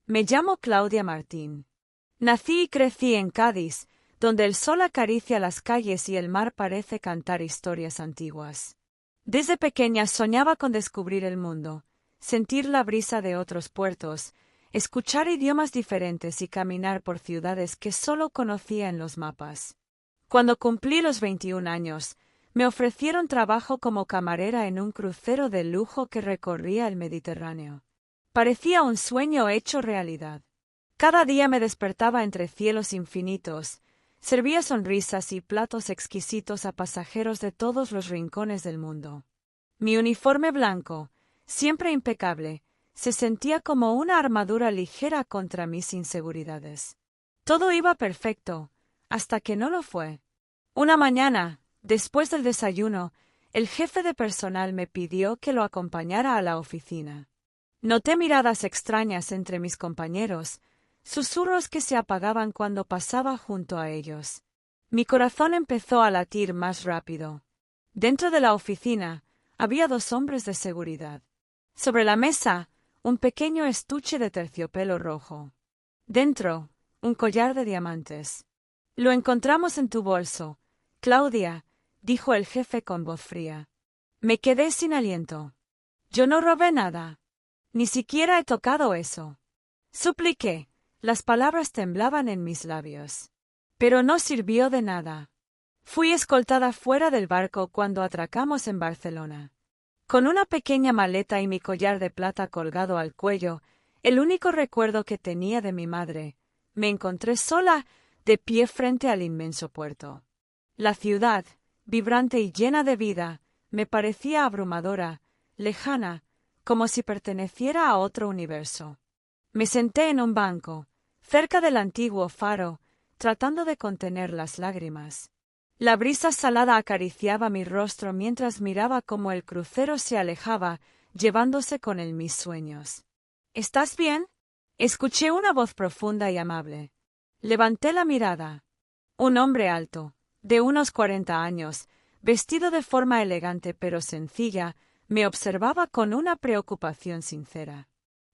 Me llamo Claudia Martín. Nací y crecí en Cádiz, donde el sol acaricia las calles y el mar parece cantar historias antiguas. Desde pequeña soñaba con descubrir el mundo, sentir la brisa de otros puertos, escuchar idiomas diferentes y caminar por ciudades que solo conocía en los mapas. Cuando cumplí los 21 años, me ofrecieron trabajo como camarera en un crucero de lujo que recorría el Mediterráneo. Parecía un sueño hecho realidad. Cada día me despertaba entre cielos infinitos, servía sonrisas y platos exquisitos a pasajeros de todos los rincones del mundo. Mi uniforme blanco, siempre impecable, se sentía como una armadura ligera contra mis inseguridades. Todo iba perfecto, hasta que no lo fue. Una mañana, después del desayuno, el jefe de personal me pidió que lo acompañara a la oficina. Noté miradas extrañas entre mis compañeros, susurros que se apagaban cuando pasaba junto a ellos. Mi corazón empezó a latir más rápido. Dentro de la oficina había 2 hombres de seguridad. Sobre la mesa, un pequeño estuche de terciopelo rojo. Dentro, un collar de diamantes. «Lo encontramos en tu bolso, Claudia», dijo el jefe con voz fría. Me quedé sin aliento. Yo no robé nada. Ni siquiera he tocado eso. Supliqué. Las palabras temblaban en mis labios. Pero no sirvió de nada. Fui escoltada fuera del barco cuando atracamos en Barcelona. Con una pequeña maleta y mi collar de plata colgado al cuello, el único recuerdo que tenía de mi madre, me encontré sola, de pie frente al inmenso puerto. La ciudad, vibrante y llena de vida, me parecía abrumadora, lejana, como si perteneciera a otro universo. Me senté en un banco, cerca del antiguo faro, tratando de contener las lágrimas. La brisa salada acariciaba mi rostro mientras miraba cómo el crucero se alejaba, llevándose con él mis sueños. ¿Estás bien? Escuché una voz profunda y amable. Levanté la mirada. Un hombre alto, de unos 40 años, vestido de forma elegante pero sencilla, me observaba con una preocupación sincera.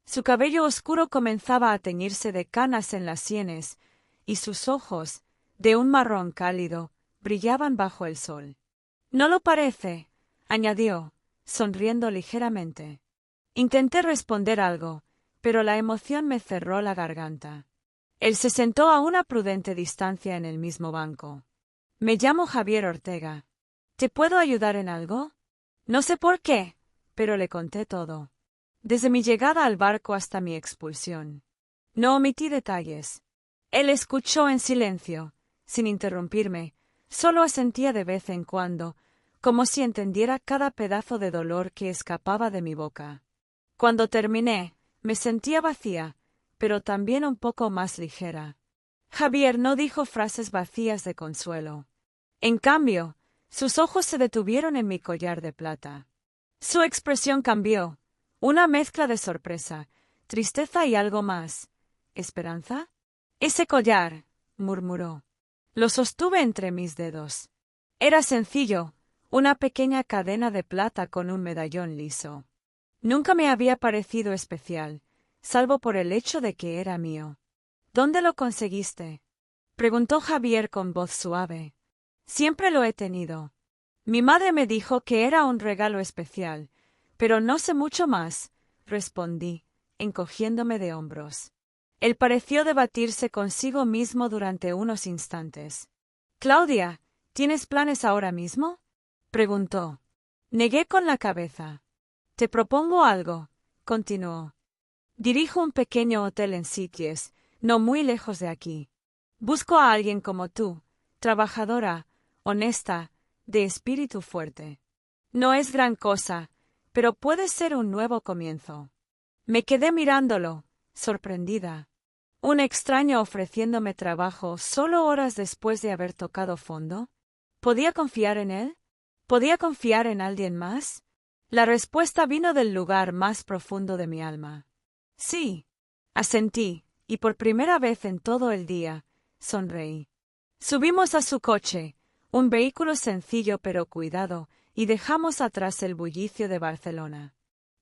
Su cabello oscuro comenzaba a teñirse de canas en las sienes, y sus ojos, de un marrón cálido, brillaban bajo el sol. «¿No lo parece?», añadió, sonriendo ligeramente. Intenté responder algo, pero la emoción me cerró la garganta. Él se sentó a una prudente distancia en el mismo banco. «Me llamo Javier Ortega. ¿Te puedo ayudar en algo?» No sé por qué, pero le conté todo. Desde mi llegada al barco hasta mi expulsión. No omití detalles. Él escuchó en silencio, sin interrumpirme, solo asentía de vez en cuando, como si entendiera cada pedazo de dolor que escapaba de mi boca. Cuando terminé, me sentía vacía, pero también un poco más ligera. Javier no dijo frases vacías de consuelo. En cambio, sus ojos se detuvieron en mi collar de plata. Su expresión cambió, una mezcla de sorpresa, tristeza y algo más. ¿Esperanza? «Ese collar», murmuró. Lo sostuve entre mis dedos. Era sencillo, una pequeña cadena de plata con un medallón liso. Nunca me había parecido especial, salvo por el hecho de que era mío. «¿Dónde lo conseguiste?», preguntó Javier con voz suave. «Siempre lo he tenido. Mi madre me dijo que era un regalo especial, pero no sé mucho más», respondí, encogiéndome de hombros. Él pareció debatirse consigo mismo durante unos instantes. «Claudia, ¿tienes planes ahora mismo?», preguntó. Negué con la cabeza. «Te propongo algo», continuó. «Dirijo un pequeño hotel en Sitges, no muy lejos de aquí. Busco a alguien como tú, trabajadora, honesta, de espíritu fuerte. No es gran cosa, pero puede ser un nuevo comienzo». Me quedé mirándolo, sorprendida. ¿Un extraño ofreciéndome trabajo solo horas después de haber tocado fondo? ¿Podía confiar en él? ¿Podía confiar en alguien más? La respuesta vino del lugar más profundo de mi alma. «Sí», asentí, y por primera vez en todo el día, sonreí. Subimos a su coche, un vehículo sencillo pero cuidado, y dejamos atrás el bullicio de Barcelona.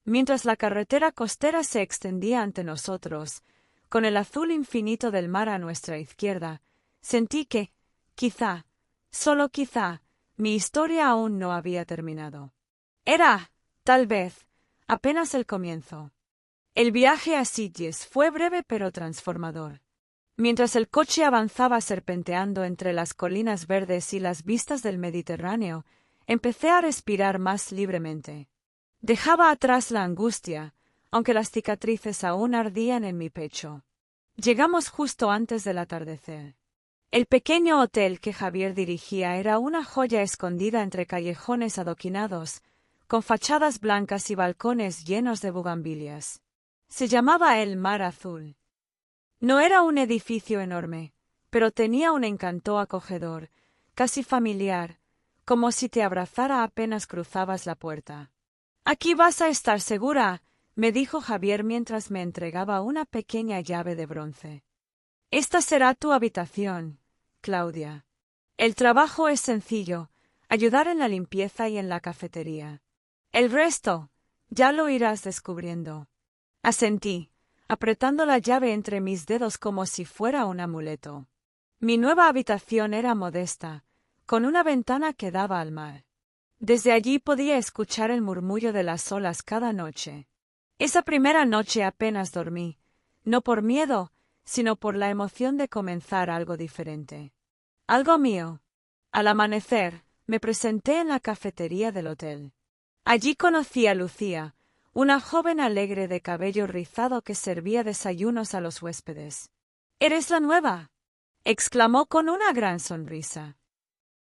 Mientras la carretera costera se extendía ante nosotros, con el azul infinito del mar a nuestra izquierda, sentí que, quizá, solo quizá, mi historia aún no había terminado. Era, tal vez, apenas el comienzo. El viaje a Sitges fue breve pero transformador. Mientras el coche avanzaba serpenteando entre las colinas verdes y las vistas del Mediterráneo, empecé a respirar más libremente. Dejaba atrás la angustia, aunque las cicatrices aún ardían en mi pecho. Llegamos justo antes del atardecer. El pequeño hotel que Javier dirigía era una joya escondida entre callejones adoquinados, con fachadas blancas y balcones llenos de bugambilias. Se llamaba El Mar Azul. No era un edificio enorme, pero tenía un encanto acogedor, casi familiar, como si te abrazara apenas cruzabas la puerta. «Aquí vas a estar segura», me dijo Javier mientras me entregaba una pequeña llave de bronce. «Esta será tu habitación, Claudia. El trabajo es sencillo, ayudar en la limpieza y en la cafetería. El resto, ya lo irás descubriendo». Asentí, apretando la llave entre mis dedos como si fuera un amuleto. Mi nueva habitación era modesta, con una ventana que daba al mar. Desde allí podía escuchar el murmullo de las olas cada noche. Esa primera noche apenas dormí, no por miedo, sino por la emoción de comenzar algo diferente. Algo mío. Al amanecer, me presenté en la cafetería del hotel. Allí conocí a Lucía, una joven alegre de cabello rizado que servía desayunos a los huéspedes. «¿Eres la nueva?», exclamó con una gran sonrisa.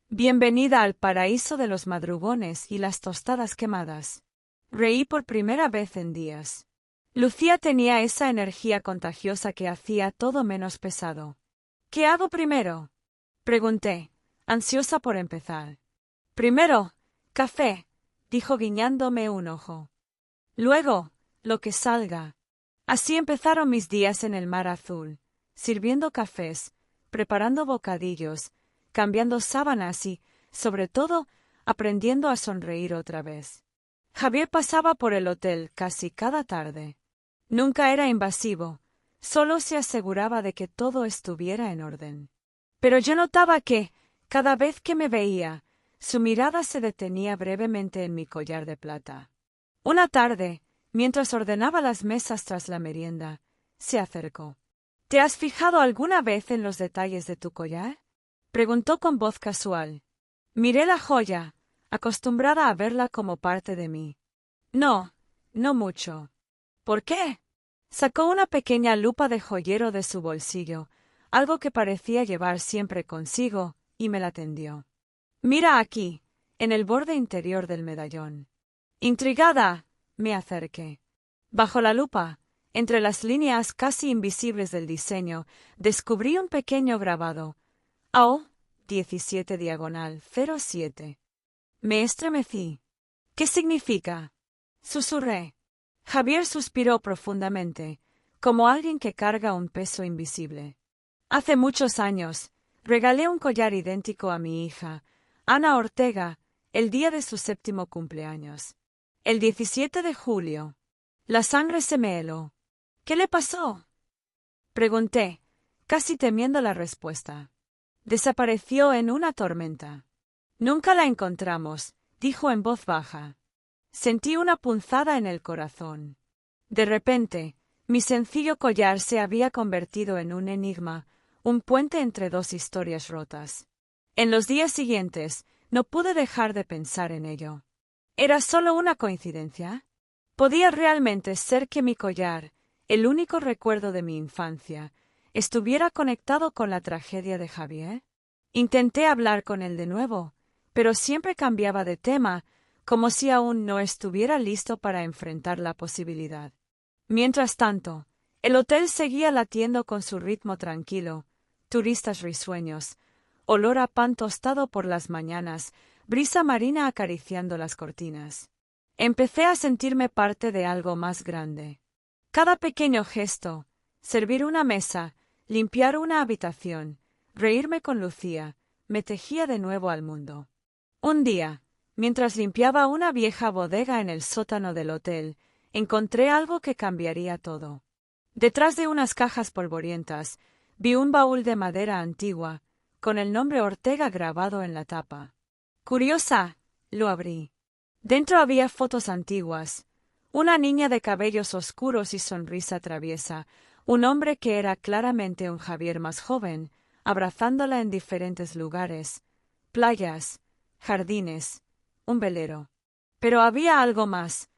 «Bienvenida al paraíso de los madrugones y las tostadas quemadas». Reí por primera vez en días. Lucía tenía esa energía contagiosa que hacía todo menos pesado. «¿Qué hago primero?», pregunté, ansiosa por empezar. «Primero, café», dijo guiñándome un ojo. «Luego, lo que salga». Así empezaron mis días en el Mar Azul, sirviendo cafés, preparando bocadillos, cambiando sábanas y, sobre todo, aprendiendo a sonreír otra vez. Javier pasaba por el hotel casi cada tarde. Nunca era invasivo, solo se aseguraba de que todo estuviera en orden. Pero yo notaba que, cada vez que me veía, su mirada se detenía brevemente en mi collar de plata. Una tarde, mientras ordenaba las mesas tras la merienda, se acercó. «¿Te has fijado alguna vez en los detalles de tu collar?», preguntó con voz casual. Miré la joya, acostumbrada a verla como parte de mí. «No, no mucho». «¿Por qué?». Sacó una pequeña lupa de joyero de su bolsillo, algo que parecía llevar siempre consigo, y me la tendió. «Mira aquí, en el borde interior del medallón». Intrigada, me acerqué. Bajo la lupa, entre las líneas casi invisibles del diseño, descubrí un pequeño grabado. AO 17/07. Me estremecí. «¿Qué significa?», susurré. Javier suspiró profundamente, como alguien que carga un peso invisible. «Hace muchos años, regalé un collar idéntico a mi hija, Ana Ortega, el día de su 7º cumpleaños. El 17 de julio. La sangre se me heló». «¿Qué le pasó?», pregunté, casi temiendo la respuesta. «Desapareció en una tormenta». «Nunca la encontramos», dijo en voz baja. Sentí una punzada en el corazón. De repente, mi sencillo collar se había convertido en un enigma, un puente entre dos historias rotas. En los días siguientes, no pude dejar de pensar en ello. ¿Era solo una coincidencia? ¿Podía realmente ser que mi collar, el único recuerdo de mi infancia, estuviera conectado con la tragedia de Javier? Intenté hablar con él de nuevo, pero siempre cambiaba de tema, como si aún no estuviera listo para enfrentar la posibilidad. Mientras tanto, el hotel seguía latiendo con su ritmo tranquilo, turistas risueños, olor a pan tostado por las mañanas, brisa marina acariciando las cortinas. Empecé a sentirme parte de algo más grande. Cada pequeño gesto, servir una mesa, limpiar una habitación, reírme con Lucía, me tejía de nuevo al mundo. Un día, mientras limpiaba una vieja bodega en el sótano del hotel, encontré algo que cambiaría todo. Detrás de unas cajas polvorientas, vi un baúl de madera antigua, con el nombre Ortega grabado en la tapa. Curiosa, lo abrí. Dentro había fotos antiguas. Una niña de cabellos oscuros y sonrisa traviesa, un hombre que era claramente un Javier más joven, abrazándola en diferentes lugares, playas, jardines, un velero. Pero había algo más,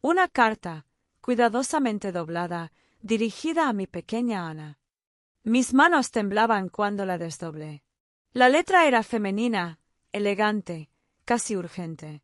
una carta, cuidadosamente doblada, dirigida a mi pequeña Ana. Mis manos temblaban cuando la desdoblé. La letra era femenina, elegante, casi urgente.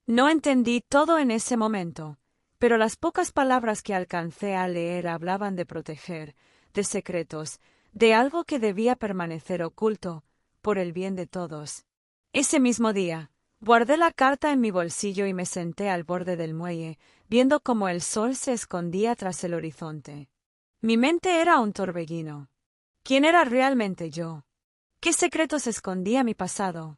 No entendí todo en ese momento, pero las pocas palabras que alcancé a leer hablaban de proteger, de secretos, de algo que debía permanecer oculto, por el bien de todos. Ese mismo día, guardé la carta en mi bolsillo y me senté al borde del muelle, viendo cómo el sol se escondía tras el horizonte. Mi mente era un torbellino. ¿Quién era realmente yo? ¿Qué secretos escondía mi pasado?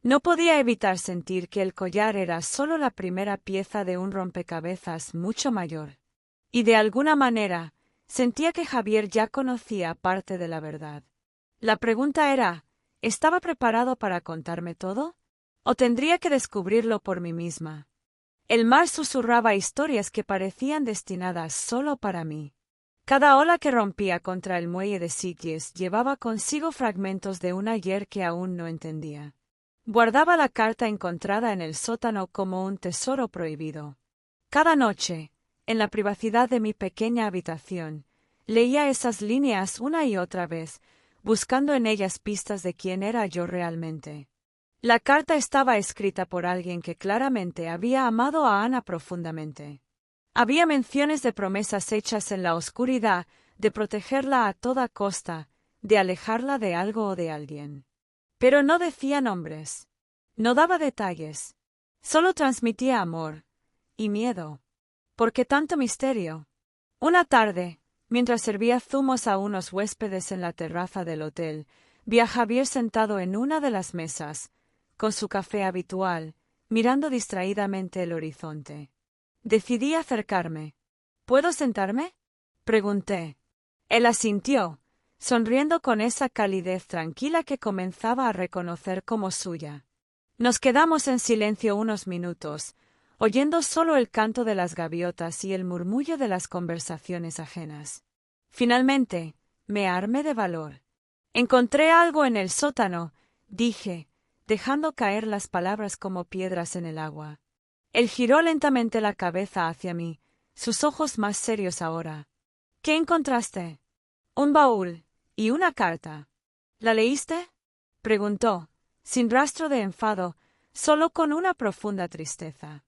No podía evitar sentir que el collar era solo la primera pieza de un rompecabezas mucho mayor. Y de alguna manera, sentía que Javier ya conocía parte de la verdad. La pregunta era, ¿estaba preparado para contarme todo? ¿O tendría que descubrirlo por mí misma? El mar susurraba historias que parecían destinadas solo para mí. Cada ola que rompía contra el muelle de Sitges llevaba consigo fragmentos de un ayer que aún no entendía. Guardaba la carta encontrada en el sótano como un tesoro prohibido. Cada noche, en la privacidad de mi pequeña habitación, leía esas líneas una y otra vez, buscando en ellas pistas de quién era yo realmente. La carta estaba escrita por alguien que claramente había amado a Ana profundamente. Había menciones de promesas hechas en la oscuridad, de protegerla a toda costa, de alejarla de algo o de alguien. Pero no decía nombres. No daba detalles. Solo transmitía amor. Y miedo. ¿Por qué tanto misterio? Una tarde, mientras servía zumos a unos huéspedes en la terraza del hotel, vi a Javier sentado en una de las mesas, con su café habitual, mirando distraídamente el horizonte. Decidí acercarme. ¿Puedo sentarme?, pregunté. Él asintió, sonriendo con esa calidez tranquila que comenzaba a reconocer como suya. Nos quedamos en silencio unos minutos, oyendo solo el canto de las gaviotas y el murmullo de las conversaciones ajenas. Finalmente, me armé de valor. Encontré algo en el sótano, dije, dejando caer las palabras como piedras en el agua. Él giró lentamente la cabeza hacia mí, sus ojos más serios ahora. ¿Qué encontraste? Un baúl y una carta. ¿La leíste?, preguntó, sin rastro de enfado, solo con una profunda tristeza.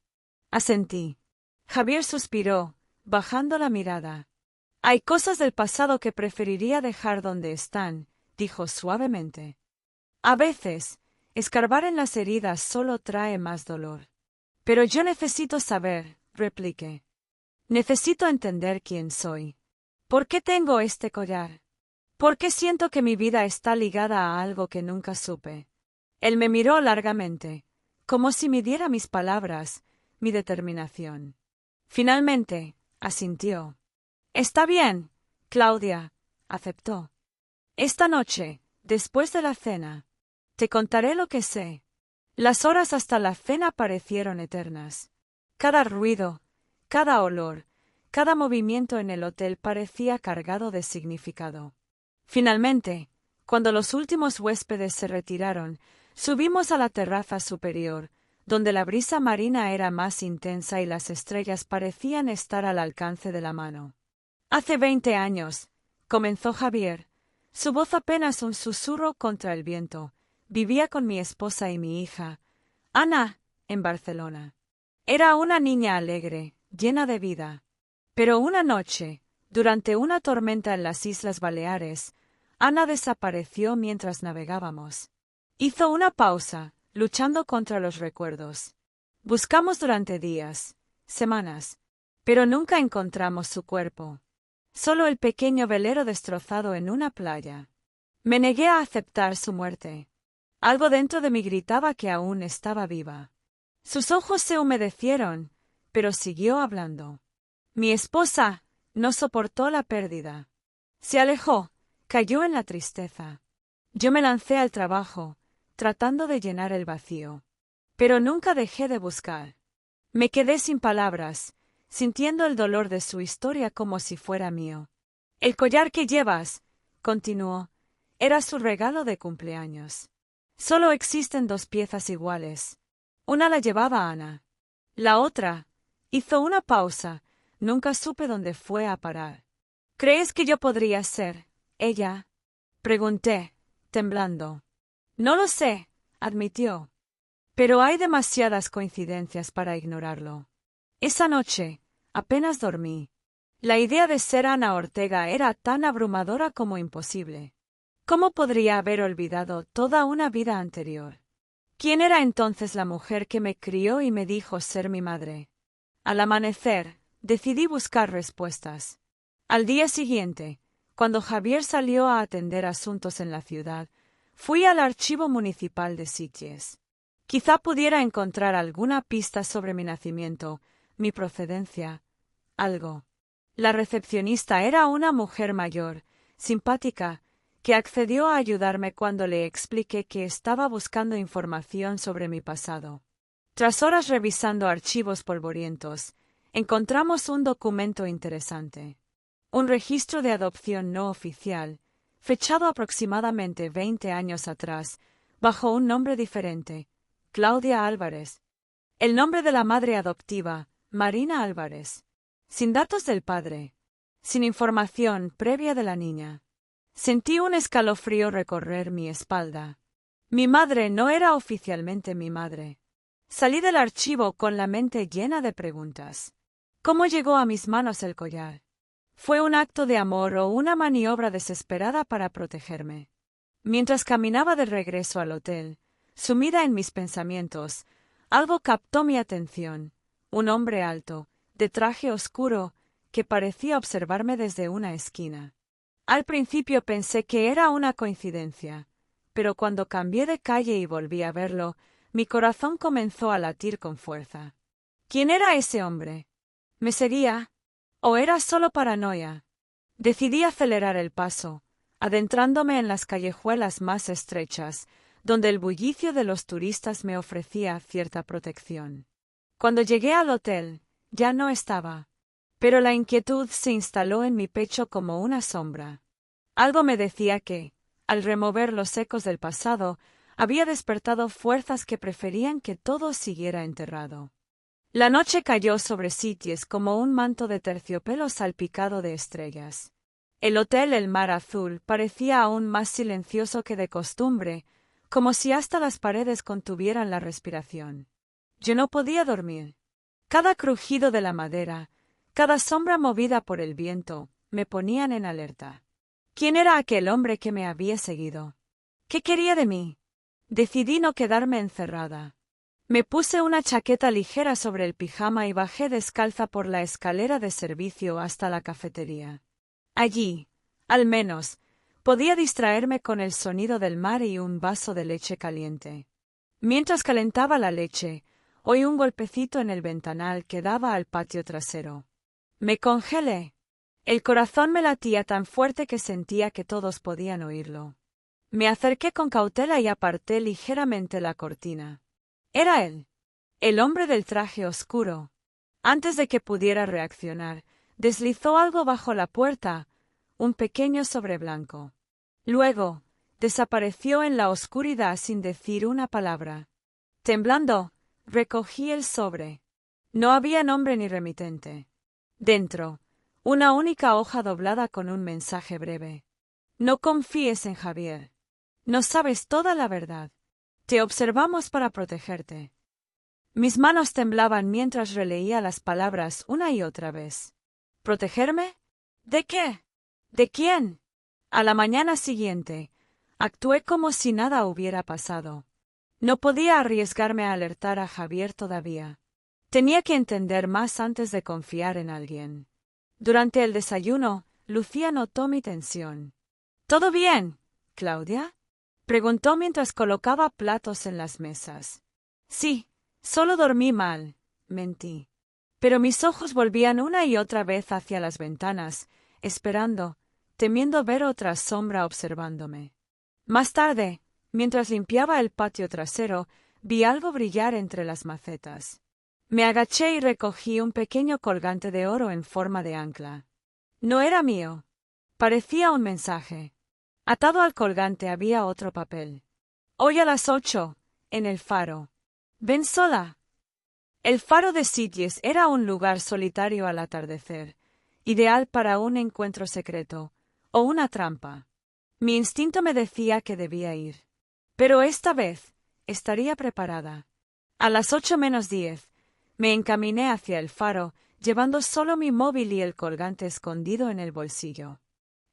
Asentí. Javier suspiró, bajando la mirada. Hay cosas del pasado que preferiría dejar donde están, dijo suavemente. A veces, escarbar en las heridas solo trae más dolor. Pero yo necesito saber, repliqué. Necesito entender quién soy. ¿Por qué tengo este collar? ¿Por qué siento que mi vida está ligada a algo que nunca supe? Él me miró largamente, como si midiera mis palabras, mi determinación. Finalmente, asintió. Está bien, Claudia, aceptó. Esta noche, después de la cena, te contaré lo que sé. Las horas hasta la cena parecieron eternas. Cada ruido, cada olor, cada movimiento en el hotel parecía cargado de significado. Finalmente, cuando los últimos huéspedes se retiraron, subimos a la terraza superior, donde la brisa marina era más intensa y las estrellas parecían estar al alcance de la mano. Hace 20 años, comenzó Javier, su voz apenas un susurro contra el viento. Vivía con mi esposa y mi hija, Ana, en Barcelona. Era una niña alegre, llena de vida. Pero una noche, durante una tormenta en las Islas Baleares, Ana desapareció mientras navegábamos. Hizo una pausa, luchando contra los recuerdos. Buscamos durante días, semanas, pero nunca encontramos su cuerpo. Solo el pequeño velero destrozado en una playa. Me negué a aceptar su muerte. Algo dentro de mí gritaba que aún estaba viva. Sus ojos se humedecieron, pero siguió hablando. Mi esposa, No soportó la pérdida. Se alejó, cayó en la tristeza. Yo me lancé al trabajo, tratando de llenar el vacío. Pero nunca dejé de buscar. Me quedé sin palabras, sintiendo el dolor de su historia como si fuera mío. El collar que llevas, continuó, era su regalo de cumpleaños. Solo existen 2 piezas iguales. Una la llevaba Ana. La otra, hizo una pausa, nunca supe dónde fue a parar. ¿Crees que yo podría ser ella? Pregunté, temblando. No lo sé, admitió. Pero hay demasiadas coincidencias para ignorarlo. Esa noche, apenas dormí. La idea de ser Ana Ortega era tan abrumadora como imposible. ¿Cómo podría haber olvidado toda una vida anterior? ¿Quién era entonces la mujer que me crió y me dijo ser mi madre? Al amanecer, decidí buscar respuestas. Al día siguiente, cuando Javier salió a atender asuntos en la ciudad, fui al archivo municipal de Sitges. Quizá pudiera encontrar alguna pista sobre mi nacimiento, mi procedencia, algo. La recepcionista era una mujer mayor, simpática, que accedió a ayudarme cuando le expliqué que estaba buscando información sobre mi pasado. Tras horas revisando archivos polvorientos, encontramos un documento interesante. Un registro de adopción no oficial, fechado aproximadamente 20 años atrás, bajo un nombre diferente, Claudia Álvarez. El nombre de la madre adoptiva, Marina Álvarez. Sin datos del padre. Sin información previa de la niña. Sentí un escalofrío recorrer mi espalda. Mi madre no era oficialmente mi madre. Salí del archivo con la mente llena de preguntas. ¿Cómo llegó a mis manos el collar? ¿Fue un acto de amor o una maniobra desesperada para protegerme? Mientras caminaba de regreso al hotel, sumida en mis pensamientos, algo captó mi atención. Un hombre alto, de traje oscuro, que parecía observarme desde una esquina. Al principio pensé que era una coincidencia, pero cuando cambié de calle y volví a verlo, mi corazón comenzó a latir con fuerza. ¿Quién era ese hombre? ¿Me seguía? ¿O era solo paranoia? Decidí acelerar el paso, adentrándome en las callejuelas más estrechas, donde el bullicio de los turistas me ofrecía cierta protección. Cuando llegué al hotel, ya no estaba, pero la inquietud se instaló en mi pecho como una sombra. Algo me decía que, al remover los ecos del pasado, había despertado fuerzas que preferían que todo siguiera enterrado. La noche cayó sobre Sitges como un manto de terciopelo salpicado de estrellas. El hotel El Mar Azul parecía aún más silencioso que de costumbre, como si hasta las paredes contuvieran la respiración. Yo no podía dormir. Cada crujido de la madera, cada sombra movida por el viento, me ponían en alerta. ¿Quién era aquel hombre que me había seguido? ¿Qué quería de mí? Decidí no quedarme encerrada. Me puse una chaqueta ligera sobre el pijama y bajé descalza por la escalera de servicio hasta la cafetería. Allí, al menos, podía distraerme con el sonido del mar y un vaso de leche caliente. Mientras calentaba la leche, oí un golpecito en el ventanal que daba al patio trasero. Me congelé. El corazón me latía tan fuerte que sentía que todos podían oírlo. Me acerqué con cautela y aparté ligeramente la cortina. Era él, el hombre del traje oscuro. Antes de que pudiera reaccionar, deslizó algo bajo la puerta, un pequeño sobre blanco. Luego, desapareció en la oscuridad sin decir una palabra. Temblando, recogí el sobre. No había nombre ni remitente. Dentro, una única hoja doblada con un mensaje breve. No confíes en Javier. No sabes toda la verdad. Te observamos para protegerte. Mis manos temblaban mientras releía las palabras una y otra vez. ¿Protegerme? ¿De qué? ¿De quién? A la mañana siguiente, actué como si nada hubiera pasado. No podía arriesgarme a alertar a Javier todavía. Tenía que entender más antes de confiar en alguien. Durante el desayuno, Lucía notó mi tensión. ¿Todo bien, Claudia? Preguntó mientras colocaba platos en las mesas. Sí, solo dormí mal, mentí. Pero mis ojos volvían una y otra vez hacia las ventanas, esperando, temiendo ver otra sombra observándome. Más tarde, mientras limpiaba el patio trasero, vi algo brillar entre las macetas. Me agaché y recogí un pequeño colgante de oro en forma de ancla. No era mío. Parecía un mensaje. Atado al colgante había otro papel. Hoy a las 8, en el faro. Ven sola. El faro de Sitges era un lugar solitario al atardecer, ideal para un encuentro secreto, o una trampa. Mi instinto me decía que debía ir. Pero esta vez estaría preparada. A las 8:10, me encaminé hacia el faro, llevando solo mi móvil y el colgante escondido en el bolsillo.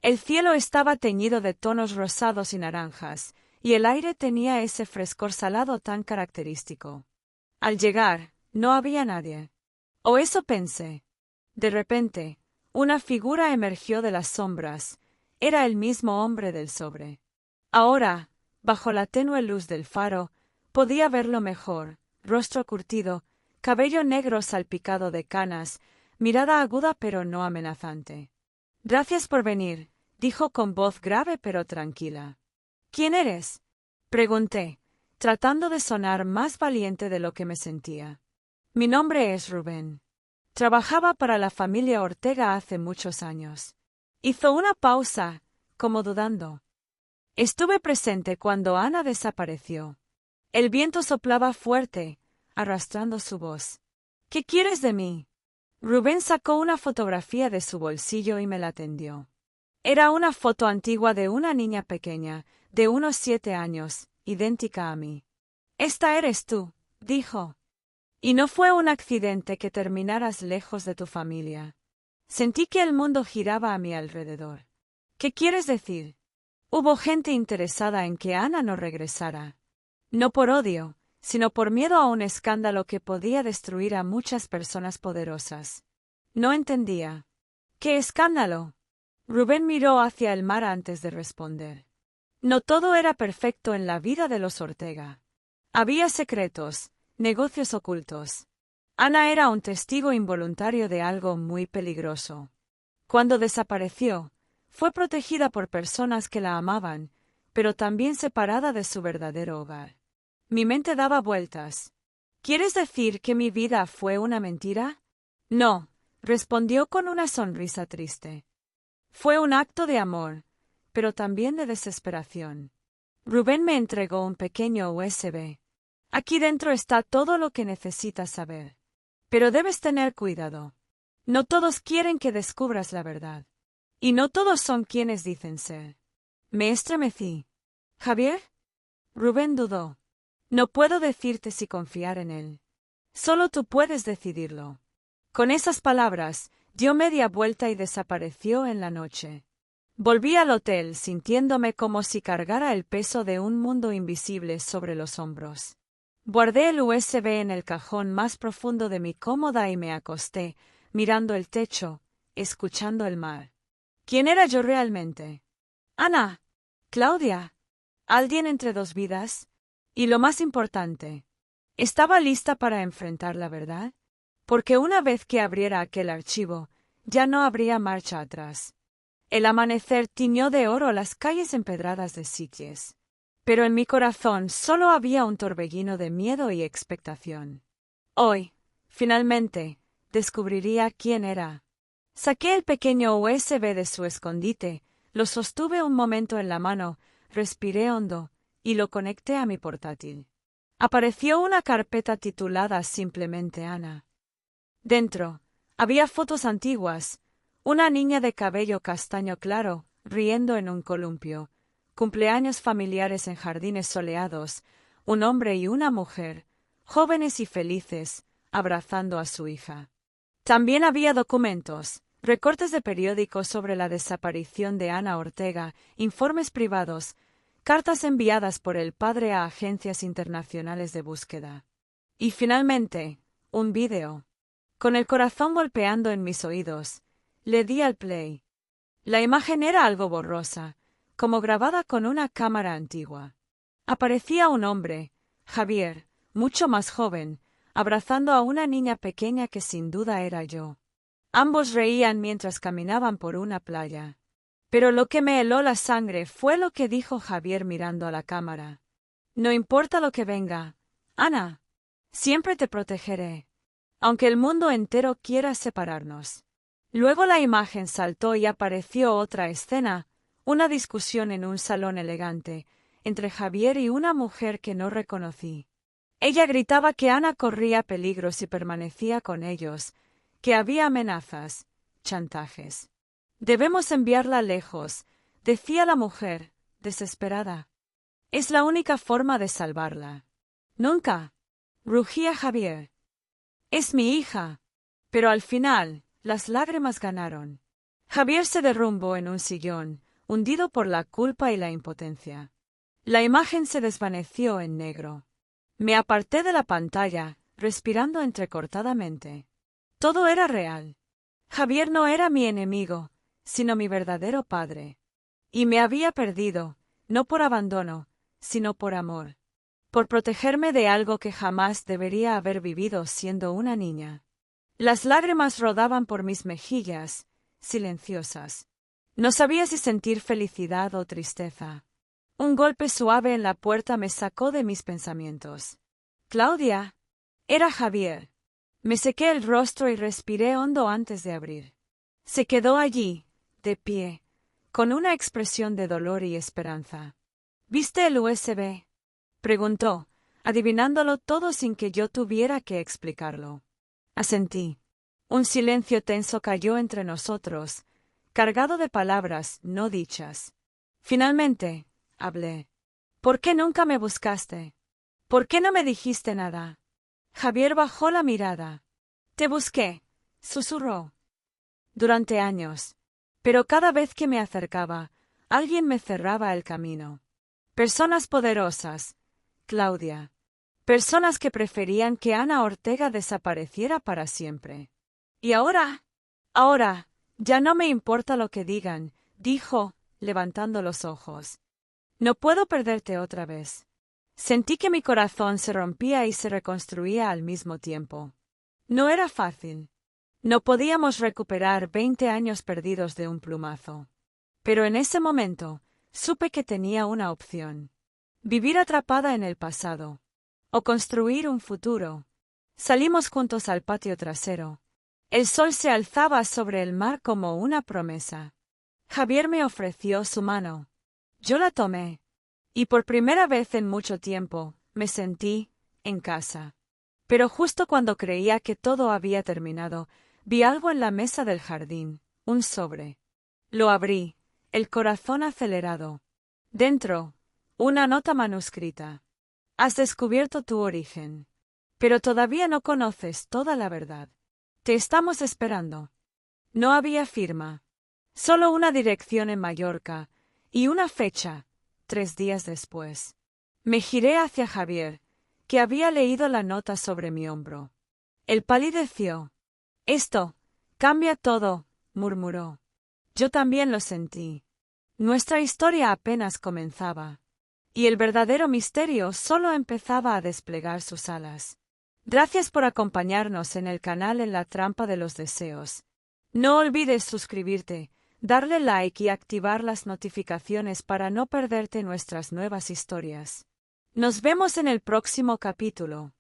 El cielo estaba teñido de tonos rosados y naranjas, y el aire tenía ese frescor salado tan característico. Al llegar, no había nadie. O eso pensé. De repente, una figura emergió de las sombras. Era el mismo hombre del sobre. Ahora, bajo la tenue luz del faro, podía verlo mejor, rostro curtido, cabello negro salpicado de canas, mirada aguda pero no amenazante. Gracias por venir, dijo con voz grave pero tranquila. ¿Quién eres? Pregunté, tratando de sonar más valiente de lo que me sentía. Mi nombre es Rubén. Trabajaba para la familia Ortega hace muchos años. Hizo una pausa, como dudando. Estuve presente cuando Ana desapareció. El viento soplaba fuerte, arrastrando su voz. ¿Qué quieres de mí? Rubén sacó una fotografía de su bolsillo y me la tendió. Era una foto antigua de una niña pequeña, de unos 7 años, idéntica a mí. Esta eres tú, dijo. Y no fue un accidente que terminaras lejos de tu familia. Sentí que el mundo giraba a mi alrededor. ¿Qué quieres decir? Hubo gente interesada en que Ana no regresara. No por odio, sino por miedo a un escándalo que podía destruir a muchas personas poderosas. No entendía. ¿Qué escándalo? Rubén miró hacia el mar antes de responder. No todo era perfecto en la vida de los Ortega. Había secretos, negocios ocultos. Ana era un testigo involuntario de algo muy peligroso. Cuando desapareció, fue protegida por personas que la amaban, pero también separada de su verdadero hogar. Mi mente daba vueltas. ¿Quieres decir que mi vida fue una mentira? No, respondió con una sonrisa triste. Fue un acto de amor, pero también de desesperación. Rubén me entregó un pequeño USB. Aquí dentro está todo lo que necesitas saber. Pero debes tener cuidado. No todos quieren que descubras la verdad. Y no todos son quienes dicen ser. Me estremecí. ¿Javier? Rubén dudó. No puedo decirte si confiar en él. Solo tú puedes decidirlo. Con esas palabras, dio media vuelta y desapareció en la noche. Volví al hotel sintiéndome como si cargara el peso de un mundo invisible sobre los hombros. Guardé el USB en el cajón más profundo de mi cómoda y me acosté, mirando el techo, escuchando el mar. ¿Quién era yo realmente? Ana. Claudia. ¿Alguien entre dos vidas? Y lo más importante, ¿estaba lista para enfrentar la verdad? Porque una vez que abriera aquel archivo, ya no habría marcha atrás. El amanecer tiñó de oro las calles empedradas de Sitges. Pero en mi corazón solo había un torbellino de miedo y expectación. Hoy, finalmente, descubriría quién era. Saqué el pequeño USB de su escondite, lo sostuve un momento en la mano, respiré hondo, y lo conecté a mi portátil. Apareció una carpeta titulada simplemente Ana. Dentro, había fotos antiguas, una niña de cabello castaño claro, riendo en un columpio, cumpleaños familiares en jardines soleados, un hombre y una mujer, jóvenes y felices, abrazando a su hija. También había documentos, recortes de periódicos sobre la desaparición de Ana Ortega, informes privados, cartas enviadas por el padre a agencias internacionales de búsqueda. Y finalmente, un vídeo. Con el corazón golpeando en mis oídos, le di al play. La imagen era algo borrosa, como grabada con una cámara antigua. Aparecía un hombre, Javier, mucho más joven, abrazando a una niña pequeña que sin duda era yo. Ambos reían mientras caminaban por una playa. Pero lo que me heló la sangre fue lo que dijo Javier mirando a la cámara. No importa lo que venga, Ana. Siempre te protegeré, aunque el mundo entero quiera separarnos. Luego la imagen saltó y apareció otra escena, una discusión en un salón elegante, entre Javier y una mujer que no reconocí. Ella gritaba que Ana corría peligro si permanecía con ellos, que había amenazas, chantajes. Debemos enviarla lejos, decía la mujer, desesperada. Es la única forma de salvarla. Nunca, rugía Javier. Es mi hija. Pero al final, las lágrimas ganaron. Javier se derrumbó en un sillón, hundido por la culpa y la impotencia. La imagen se desvaneció en negro. Me aparté de la pantalla, respirando entrecortadamente. Todo era real. Javier no era mi enemigo, sino mi verdadero padre. Y me había perdido, no por abandono, sino por amor. Por protegerme de algo que jamás debería haber vivido siendo una niña. Las lágrimas rodaban por mis mejillas, silenciosas. No sabía si sentir felicidad o tristeza. Un golpe suave en la puerta me sacó de mis pensamientos. «Claudia». Era Javier. Me sequé el rostro y respiré hondo antes de abrir. Se quedó allí, de pie, con una expresión de dolor y esperanza. «¿Viste el USB?» preguntó, adivinándolo todo sin que yo tuviera que explicarlo. Asentí. Un silencio tenso cayó entre nosotros, cargado de palabras no dichas. Finalmente, hablé. «¿Por qué nunca me buscaste? ¿Por qué no me dijiste nada?» Javier bajó la mirada. «Te busqué», susurró. «Durante años. Pero cada vez que me acercaba, alguien me cerraba el camino. Personas poderosas, Claudia. Personas que preferían que Ana Ortega desapareciera para siempre. Y ahora, ya no me importa lo que digan», dijo, levantando los ojos. «No puedo perderte otra vez». Sentí que mi corazón se rompía y se reconstruía al mismo tiempo. No era fácil. No podíamos recuperar 20 años perdidos de un plumazo. Pero en ese momento, supe que tenía una opción. Vivir atrapada en el pasado. O construir un futuro. Salimos juntos al patio trasero. El sol se alzaba sobre el mar como una promesa. Javier me ofreció su mano. Yo la tomé. Y por primera vez en mucho tiempo, me sentí en casa. Pero justo cuando creía que todo había terminado, vi algo en la mesa del jardín, un sobre. Lo abrí, el corazón acelerado. Dentro, una nota manuscrita. «Has descubierto tu origen. Pero todavía no conoces toda la verdad. Te estamos esperando». No había firma. Solo una dirección en Mallorca, y una fecha, 3 días después. Me giré hacia Javier, que había leído la nota sobre mi hombro. Él palideció. «Esto cambia todo», murmuró. Yo también lo sentí. Nuestra historia apenas comenzaba. Y el verdadero misterio solo empezaba a desplegar sus alas. Gracias por acompañarnos en el canal En la Trampa de los Deseos. No olvides suscribirte, darle like y activar las notificaciones para no perderte nuestras nuevas historias. Nos vemos en el próximo capítulo.